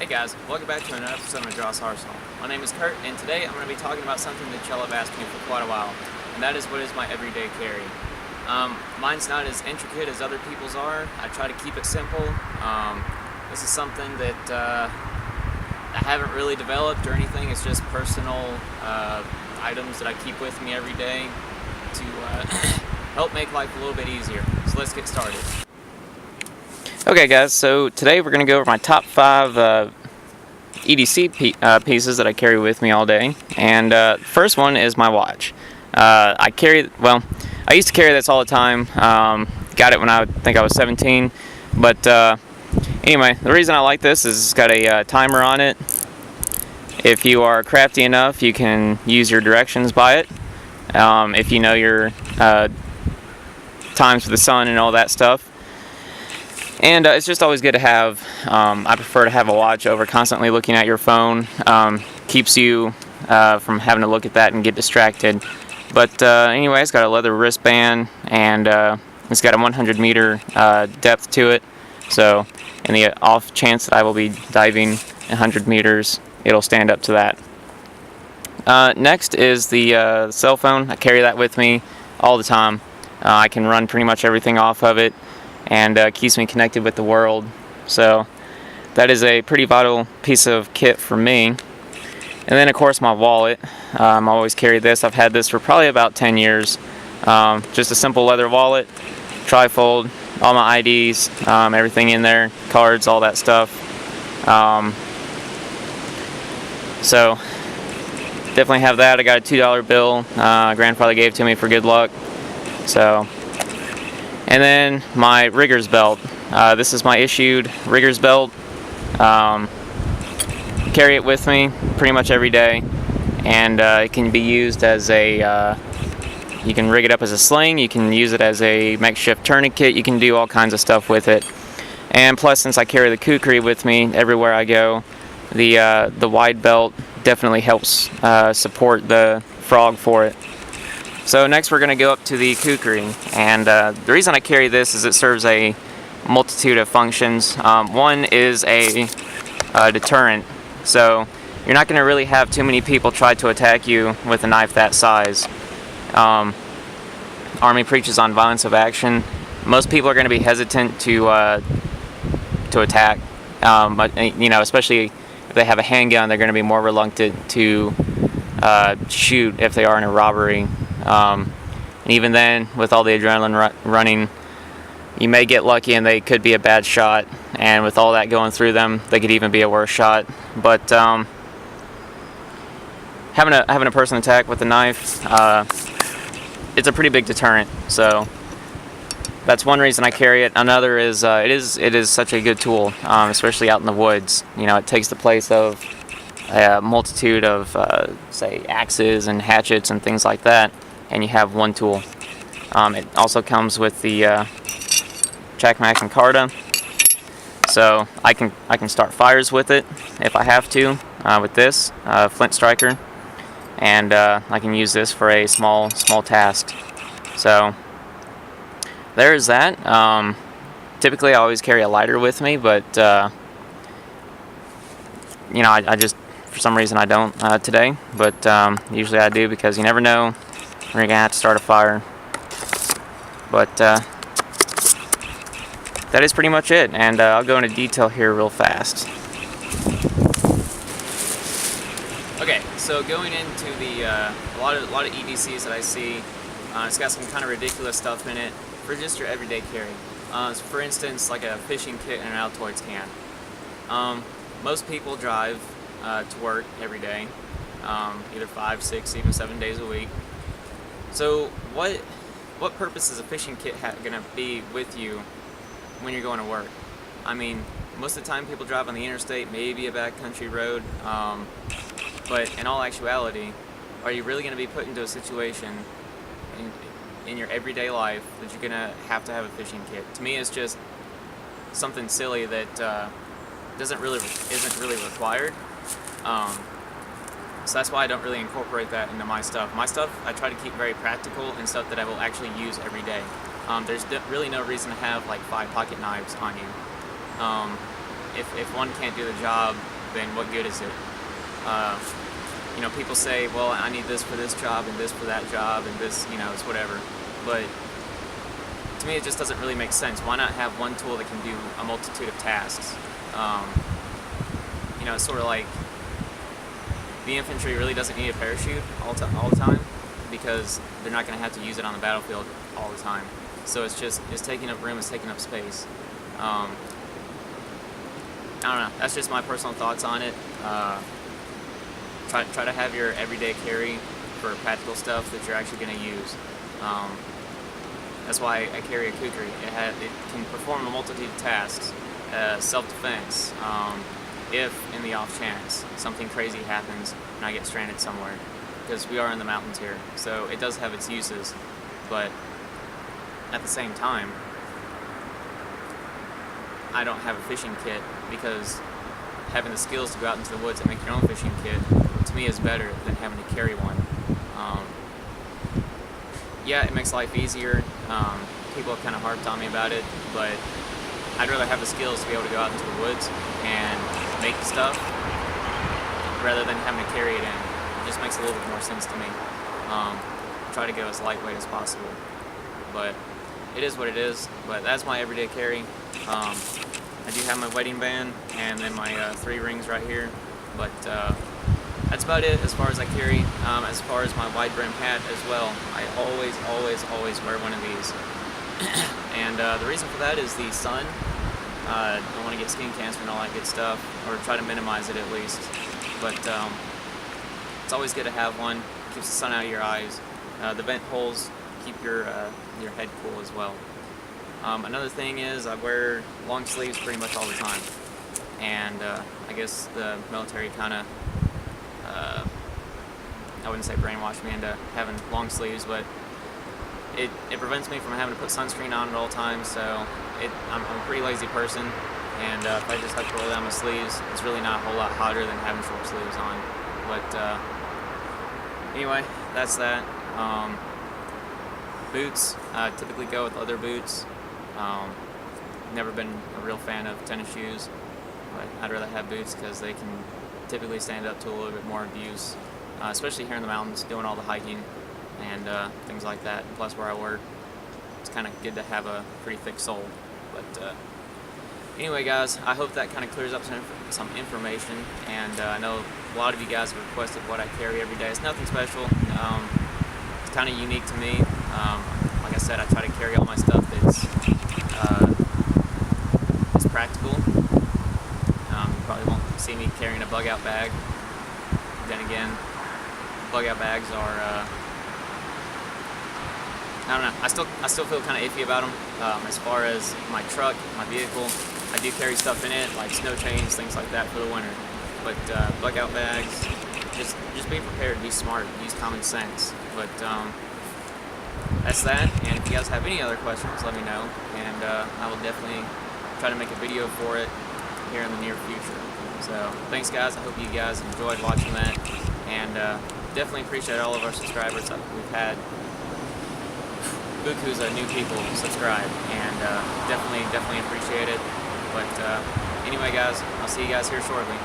Hey guys, welcome back to another episode of Joss Arsenal. My name is Kurt, and today I'm going to be talking about something that y'all have asked me for quite a while, and that is what is my everyday carry. Mine's not as intricate as other people's are. I try to keep it simple. This is something that I haven't really developed or anything. It's just personal items that I keep with me every day to help make life a little bit easier. So let's get started. Okay guys, so today we're going to go over my top 5 EDC pieces that I carry with me all day. And first one is my watch. I used to carry this all the time. Got it when I think I was 17. But anyway, the reason I like this is it's got a timer on it. If you are crafty enough, you can use your directions by it. If you know your times for the sun and all that stuff. And it's just always good to have. I prefer to have a watch over constantly looking at your phone. Keeps you from having to look at that and get distracted. But anyway, it's got a leather wristband, and it's got a 100-meter depth to it. So in the off chance that I will be diving 100 meters, it'll stand up to that. Next is the cell phone. I carry that with me all the time. I can run pretty much everything off of it, and keeps me connected with the world. So that is a pretty vital piece of kit for me. And then of course my wallet. I always carry this. I've had this for probably about 10 years. Just a simple leather wallet, trifold, all my IDs, everything in there, cards, all that stuff. So definitely have that. I got a $2 bill grandfather gave to me for good luck. So, and then my rigger's belt. This is my issued rigger's belt. Carry it with me pretty much every day, and it can be used as a, you can rig it up as a sling, you can use it as a makeshift tourniquet, you can do all kinds of stuff with it. And plus, since I carry the kukri with me everywhere I go, the wide belt definitely helps support the frog for it. So next we're going to go up to the kukri, and the reason I carry this is it serves a multitude of functions. One is a deterrent, so you're not going to really have too many people try to attack you with a knife that size. Army preaches on violence of action. Most people are going to be hesitant to attack, but especially if they have a handgun, they're going to be more reluctant to shoot if they are in a robbery. And even then, with all the adrenaline running, you may get lucky and they could be a bad shot, and with all that going through them, they could even be a worse shot. But having a person attack with a knife, it's a pretty big deterrent. So that's one reason I carry it. Another is it is such a good tool, especially out in the woods. It takes the place of a multitude of say axes and hatchets and things like that, and you have one tool. It also comes with the Chakmak and Carta, so I can start fires with it if I have to with this flint striker, and I can use this for a small task. So there's that. Typically I always carry a lighter with me, but I just, for some reason I don't today, but usually I do, because you never know when you're gonna have to start a fire. But that is pretty much it, and I'll go into detail here real fast. Okay, so going into the a lot of EDCs that I see, it's got some kind of ridiculous stuff in it for just your everyday carry. So for instance, like a fishing kit and an Altoids can. Most people drive to work every day, either 5, 6, even 7 days a week. So what purpose is a fishing kit gonna be with you when you're going to work? I mean, most of the time people drive on the interstate, maybe a backcountry road, but in all actuality, are you really going to be put into a situation in your everyday life that you're going to have a fishing kit? To me, it's just something silly that isn't really required. So that's why I don't really incorporate that into my stuff. My stuff, I try to keep very practical and stuff that I will actually use every day. There's really no reason to have like 5 pocket knives on you. if one can't do the job, then what good is it? You know, people say, well, I need this for this job and this for that job and this, you know, it's whatever. But to me, it just doesn't really make sense. Why not have one tool that can do a multitude of tasks? You know, it's sort of like the infantry really doesn't need a parachute all the time, because they're not going to have to use it on the battlefield all the time. So it's taking up room, it's taking up space. I don't know. That's just my personal thoughts on it. Try to have your everyday carry for practical stuff that you're actually going to use. That's why I carry a kukri. It can perform a multitude of tasks. Self-defense. If in the off chance something crazy happens and I get stranded somewhere, because we are in the mountains here, so it does have its uses. But at the same time, I don't have a fishing kit, because having the skills to go out into the woods and make your own fishing kit, to me, is better than having to carry one. Yeah, it makes life easier. People have kind of harped on me about it, but I'd rather have the skills to be able to go out into the woods and make stuff rather than having to carry it in. It just makes a little bit more sense to me. Try to go as lightweight as possible, but it is what it is. But that's my everyday carry. I do have my wedding band and then my 3 rings right here, but that's about it as far as I carry. As far as my wide brim hat as well, I always wear one of these. And the reason for that is the sun. I don't want to get skin cancer and all that good stuff, or try to minimize it at least. But it's always good to have one. Keeps the sun out of your eyes. The vent holes keep your head cool as well. Another thing is I wear long sleeves pretty much all the time, and I guess the military kind of, I wouldn't say brainwashed me into having long sleeves, but it prevents me from having to put sunscreen on at all times. So I'm a pretty lazy person, and if I just have to roll down my sleeves, it's really not a whole lot hotter than having short sleeves on. But anyway, that's that. Boots, typically go with other boots. Never been a real fan of tennis shoes, but I'd rather have boots because they can typically stand up to a little bit more abuse, especially here in the mountains doing all the hiking and things like that. And plus, where I work, it's kind of good to have a pretty thick sole. But anyway, guys, I hope that kind of clears up some information, and I know a lot of you guys have requested what I carry every day. It's nothing special. It's kind of unique to me. Like I said, I try to carry all my stuff that's practical. You probably won't see me carrying a bug-out bag. Then again, bug-out bags are, I don't know, I still feel kind of iffy about them. As far as my truck, my vehicle, I do carry stuff in it, like snow chains, things like that for the winter. But bug-out bags, just be prepared, be smart, use common sense. But that's that, and if you guys have any other questions, let me know, and I will definitely try to make a video for it here in the near future. So thanks, guys. I hope you guys enjoyed watching that, and definitely appreciate all of our subscribers. We've had bukus of new people subscribe, and definitely appreciate it. But anyway, guys, I'll see you guys here shortly.